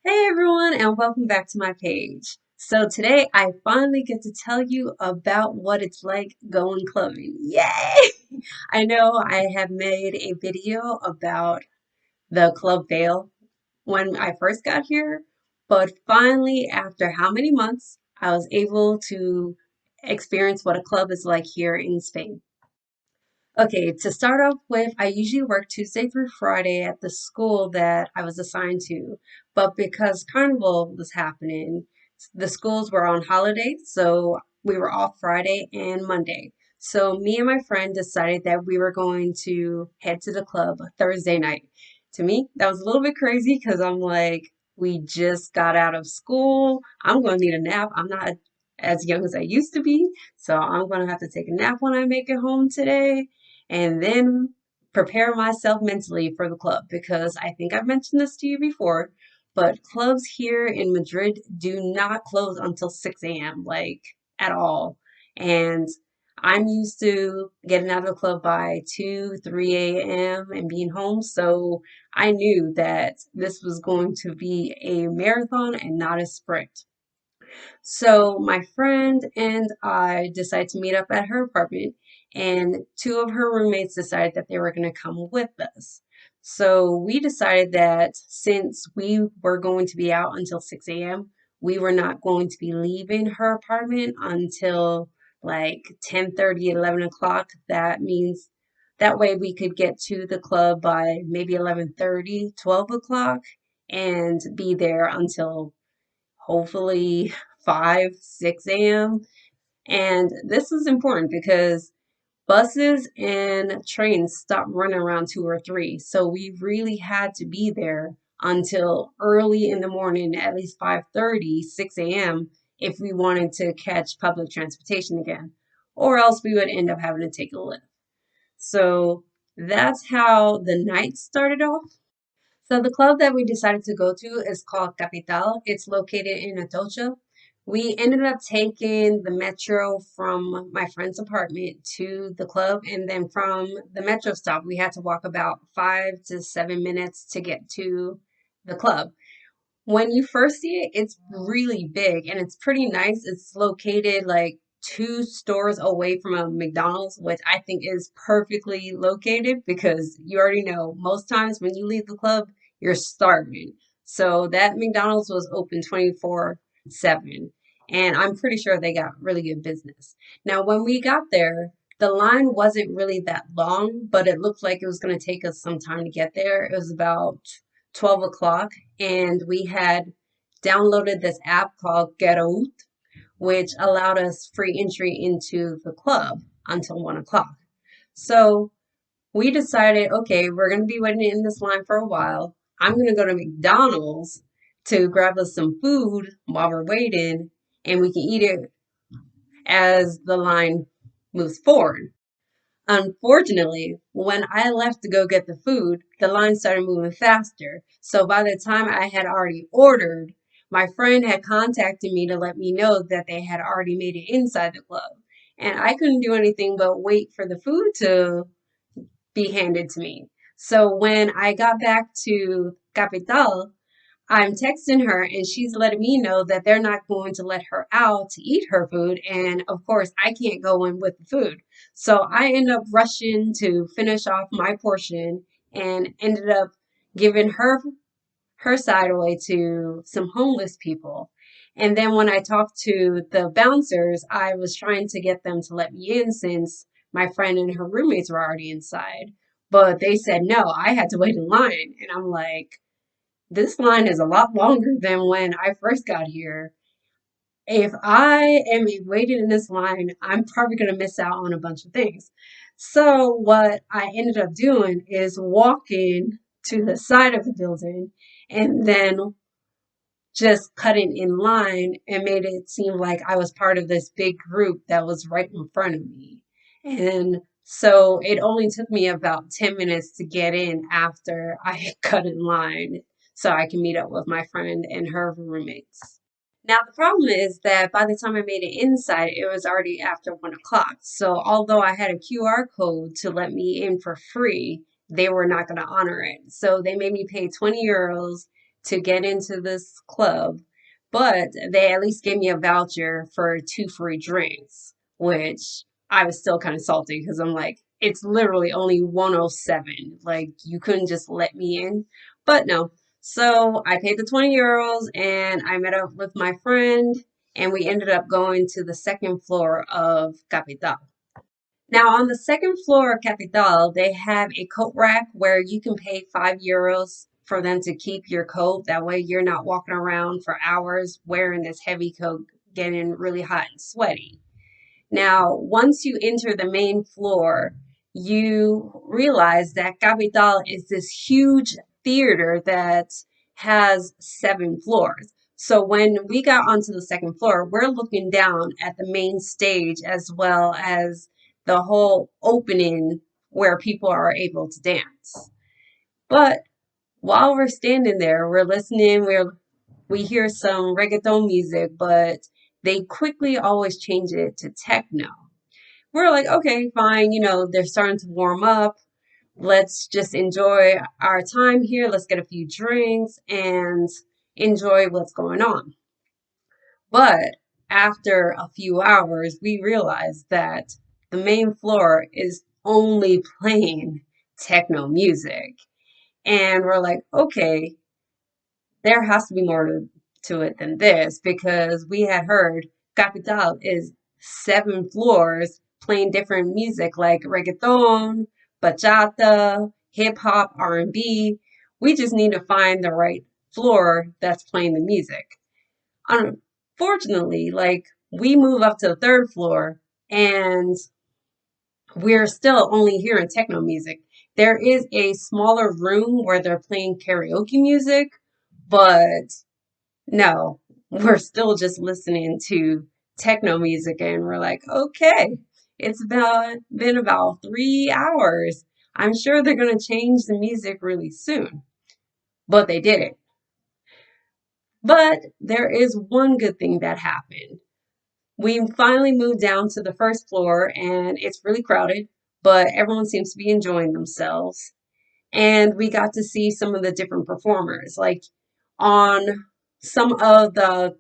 Hey everyone, and welcome back to my page. So today I finally get to tell you about what it's like going clubbing. Yay! I know I have made a video about the club fail when I first got here, but finally, after how many months, I was able to experience what a club is like here in Spain. Okay, to start off with, I usually work Tuesday through Friday at the school that I was assigned to. But because Carnival was happening, the schools were on holiday, so we were off Friday and Monday. So me and my friend decided that we were going to head to the club Thursday night. To me, that was a little bit crazy because I'm like, we just got out of school. I'm going to need a nap. I'm not as young as I used to be, so I'm going to have to take a nap when I make it home today and then prepare myself mentally for the club because I think I've mentioned this to you before, but clubs here in Madrid do not close until 6 a.m., like at all. And I'm used to getting out of the club by 2, 3 a.m. and being home. So I knew that this was going to be a marathon and not a sprint. So my friend and I decided to meet up at her apartment, and two of her roommates decided that they were going to come with us. So we decided that since we were going to be out until 6 a.m., we were not going to be leaving her apartment until like 10:30, 11 o'clock. That means that way we could get to the club by maybe 11:30, 12 o'clock and be there until hopefully 5, 6 a.m. And this is important because buses and trains stop running around 2 or 3. So we really had to be there until early in the morning, at least 5:30, 6 a.m. if we wanted to catch public transportation again. Or else we would end up having to take a lift. So that's how the night started off. So the club that we decided to go to is called Kapital. It's located in Atocha. We ended up taking the metro from my friend's apartment to the club, and then from the metro stop, we had to walk about 5 to 7 minutes to get to the club. When you first see it, it's really big and it's pretty nice. It's located like two stores away from a McDonald's, which I think is perfectly located because you already know most times when you leave the club, you're starving. So that McDonald's was open 24/7. And I'm pretty sure they got really good business. Now, when we got there, the line wasn't really that long, but it looked like it was going to take us some time to get there. It was about 12 o'clock, and we had downloaded this app called Get which allowed us free entry into the club until 1 o'clock. So we decided, okay, we're going to be waiting in this line for a while. I'm going to go to McDonald's to grab us some food while we're waiting, and we can eat it as the line moves forward. Unfortunately, when I left to go get the food, the line started moving faster. So by the time I had already ordered, my friend had contacted me to let me know that they had already made it inside the club. And I couldn't do anything but wait for the food to be handed to me. So when I got back to Capital, I'm texting her and she's letting me know that they're not going to let her out to eat her food. And of course, I can't go in with the food. So I end up rushing to finish off my portion and ended up giving her side away to some homeless people. And then when I talked to the bouncers, I was trying to get them to let me in since my friend and her roommates were already inside. But they said no, I had to wait in line. And I'm like, this line is a lot longer than when I first got here. If I am waiting in this line, I'm probably going to miss out on a bunch of things. So, what I ended up doing is walking to the side of the building and then just cutting in line and made it seem like I was part of this big group that was right in front of me. And so it only took me about 10 minutes to get in after I had cut in line so I can meet up with my friend and her roommates. Now, the problem is that by the time I made it inside, it was already after 1 o'clock. So, although I had a QR code to let me in for free, they were not going to honor it. So, they made me pay 20 euros to get into this club, but they at least gave me a voucher for 2 free drinks, which I was still kind of salty because I'm like, it's literally only 107. Like, you couldn't just let me in. But no. So I paid the 20 euros and I met up with my friend, and we ended up going to the second floor of Capital. Now, on the second floor of Kapital, they have a coat rack where you can pay 5 euros for them to keep your coat. That way, you're not walking around for hours wearing this heavy coat, getting really hot and sweaty. Now, once you enter the main floor, you realize that Capital is this huge theater that has 7 floors. So when we got onto the second floor, we're looking down at the main stage as well as the whole opening where people are able to dance. But while we're standing there, we're listening, we hear some reggaeton music, but they quickly always change it to techno. We're like, okay, fine, they're starting to warm up. Let's just enjoy our time here. Let's get a few drinks and enjoy what's going on. But after a few hours, we realized that the main floor is only playing techno music. And we're like, okay, there has to be more to it than this, because we had heard Capital is 7 floors playing different music like reggaeton, bachata, hip hop, R&B. We just need to find the right floor that's playing the music. Unfortunately, like, we move up to the third floor and we're still only hearing techno music. There is a smaller room where they're playing karaoke music, but no, we're still just listening to techno music, and we're like, okay, it's been about 3 hours. I'm sure they're gonna change the music really soon. But they didn't. But there is one good thing that happened. We finally moved down to the first floor and it's really crowded, but everyone seems to be enjoying themselves. And we got to see some of the different performers. Like, on some of the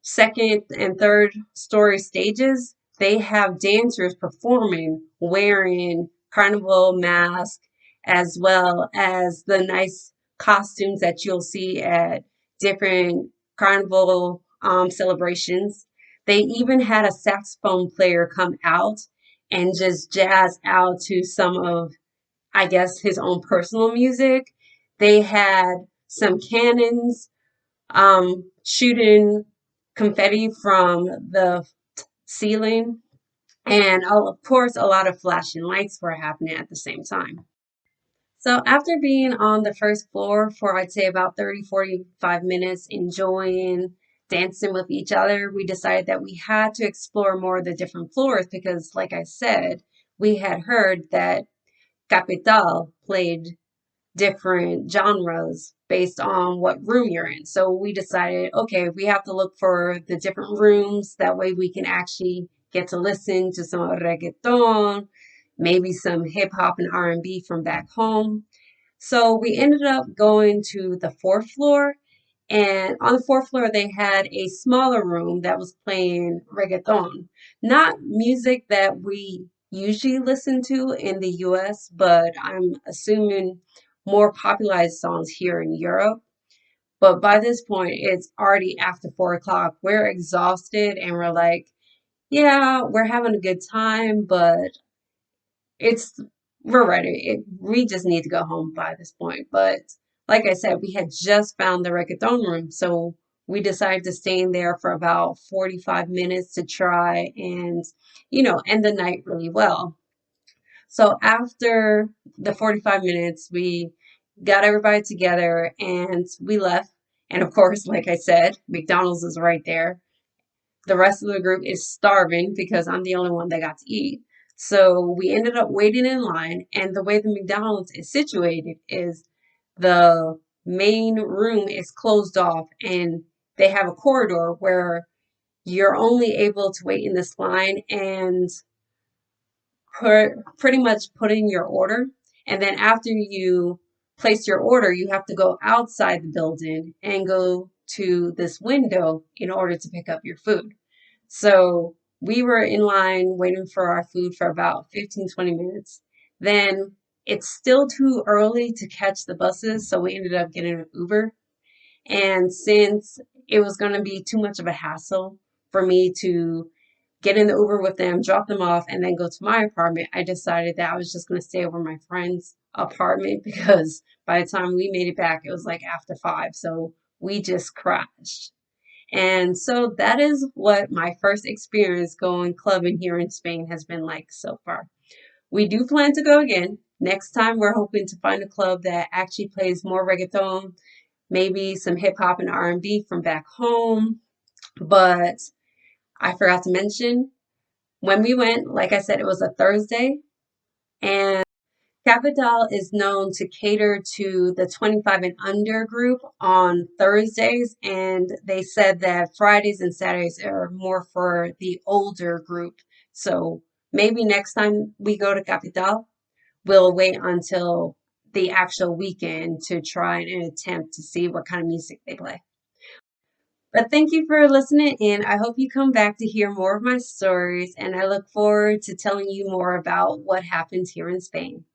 second and third story stages, they have dancers performing wearing carnival masks as well as the nice costumes that you'll see at different carnival celebrations. They even had a saxophone player come out and just jazz out to some of, I guess, his own personal music. They had some cannons shooting confetti from the ceiling. And of course, a lot of flashing lights were happening at the same time. So after being on the first floor for, I'd say, about 30-45 minutes, enjoying dancing with each other, we decided that we had to explore more of the different floors because, like I said, we had heard that Capital played different genres based on what room you're in. So we decided, okay, we have to look for the different rooms. That way we can actually get to listen to some reggaeton, maybe some hip hop and R&B from back home. So we ended up going to the fourth floor, and on the fourth floor they had a smaller room that was playing reggaeton. Not music that we usually listen to in the US, but I'm assuming more popularized songs here in Europe. But by this point, it's already after 4 o'clock. We're exhausted and we're like, yeah, we're having a good time, but it's we're ready. We just need to go home by this point. But like I said, we had just found the reggaeton room, so we decided to stay in there for about 45 minutes to try and, end the night really well. So after the 45 minutes, we got everybody together and we left. And of course, like I said, McDonald's is right there. The rest of the group is starving because I'm the only one that got to eat. So we ended up waiting in line, and the way the McDonald's is situated is the main room is closed off, and they have a corridor where you're only able to wait in this line and pretty much put in your order. And then after you place your order, you have to go outside the building and go to this window in order to pick up your food. So we were in line waiting for our food for about 15-20 minutes. Then it's still too early to catch the buses, so we ended up getting an Uber. And since it was going to be too much of a hassle for me to get in the Uber with them, drop them off, and then go to my apartment, I decided that I was just going to stay over my friend's apartment because by the time we made it back, it was like after 5. So we just crashed. And so that is what my first experience going clubbing here in Spain has been like so far. We do plan to go again. Next time, we're hoping to find a club that actually plays more reggaeton, maybe some hip hop and R&B from back home. But I forgot to mention when we went, like I said, it was a Thursday, and Kapital is known to cater to the 25 and under group on Thursdays, and they said that Fridays and Saturdays are more for the older group. So maybe next time we go to Capital, we'll wait until the actual weekend to try and attempt to see what kind of music they play. But thank you for listening, and I hope you come back to hear more of my stories, and I look forward to telling you more about what happens here in Spain.